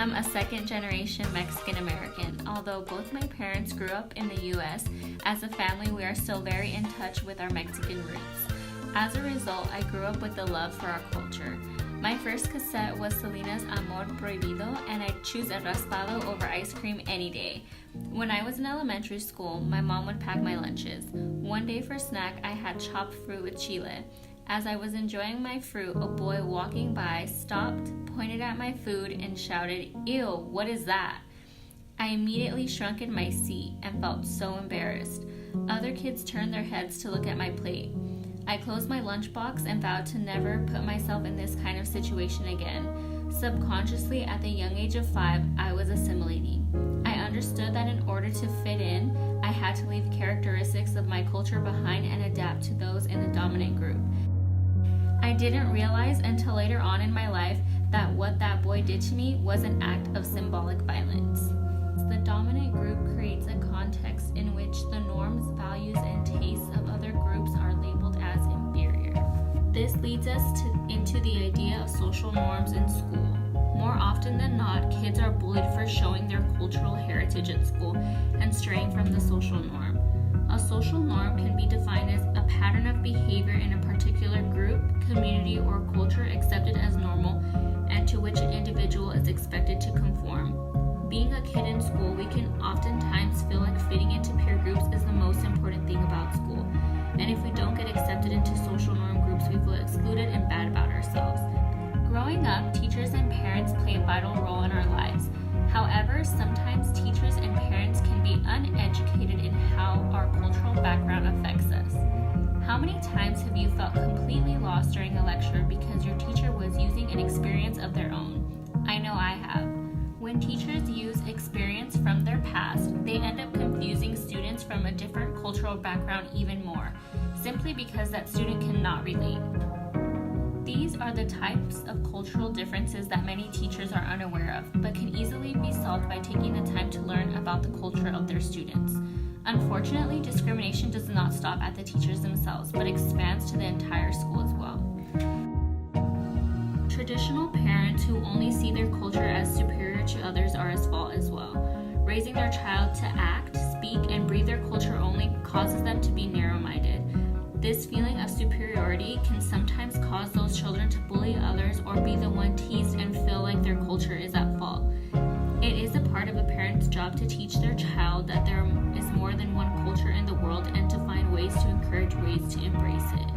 am a second-generation Mexican American. Although both my parents grew up in the U.S., as a family we are still very in touch with our Mexican roots. As a result, I grew up with a love for our culture. My first cassette was Selena's Amor Prohibido, and I'd choose a raspado over ice cream any day. When I was in elementary school, my mom would pack my lunches. One day for snack, I had chopped fruit with chile. As I was enjoying my fruit, a boy walking by stopped, pointed at my food, and shouted, "Ew, what is that?" I immediately shrunk in my seat and felt so embarrassed. Other kids turned their heads to look at my plate. I closed my lunchbox and vowed to never put myself in this kind of situation again. Subconsciously, at the young age of 5, I was assimilating. I understood that in order to fit in, I had to leave characteristics of my culture behind and adapt to those in the dominant group. I didn't realize until later on in my life that what that boy did to me was an act of symbolic violence. The dominant group creates a context in which the norms, values, and tastes of other groups are labeled as inferior. This leads us into the idea of social norms in school. More often than not, kids are bullied for showing their cultural heritage at school and straying from the social norm. A social norm can be defined as a pattern of behavior in a particular group, community, or culture accepted as normal and to which an individual is expected to conform. Being a kid in school, we can oftentimes feel like fitting into peer groups is the most important thing about school. And if we don't get accepted into social norm groups, we feel excluded and bad about ourselves. Growing up, teachers and parents play a vital role in our lives. However, sometimes teachers and parents can be uneducated in how our cultural background affects us. How many times have you felt completely lost during a lecture because your teacher was using an experience of their own? I know I have. When teachers use experience from their past, they end up confusing students from a different cultural background even more, simply because that student cannot relate. These are the types of cultural differences that many teachers are unaware of, but can easily be solved by taking the time to learn about the culture of their students. Unfortunately, discrimination does not stop at the teachers themselves, but expands to the entire school as well. Traditional parents who only see their culture as superior to others are at fault as well. Raising their child to act, speak, and breathe their culture only causes them to be narrow-minded. This feeling of superiority can sometimes cause those children to bully others or be the one teased and feel like their culture is at fault. It is a part of a parent's job to teach their child that there is more than one culture in the world and to find ways to encourage ways to embrace it.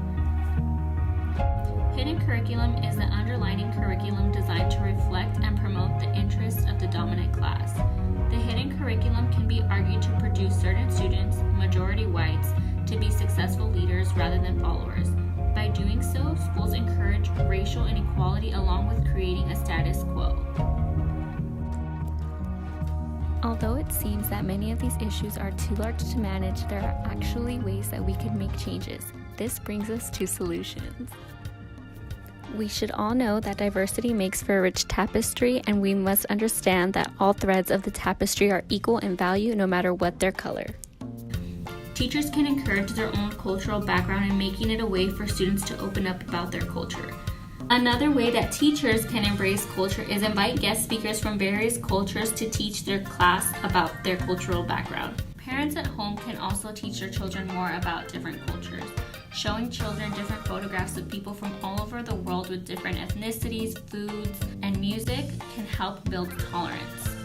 Hidden curriculum is the underlying curriculum designed to reflect and promote the interests of the dominant class. The hidden curriculum can be argued to produce certain students, majority whites, to be successful leaders rather than followers. By doing so, schools encourage racial inequality along with creating a status quo. Although it seems that many of these issues are too large to manage, there are actually ways that we can make changes. This brings us to solutions. We should all know that diversity makes for a rich tapestry, and we must understand that all threads of the tapestry are equal in value no matter what their color. Teachers can encourage their own cultural background in making it a way for students to open up about their culture. Another way that teachers can embrace culture is invite guest speakers from various cultures to teach their class about their cultural background. Parents at home can also teach their children more about different cultures. Showing children different photographs of people from all over the world with different ethnicities, foods, and music can help build tolerance.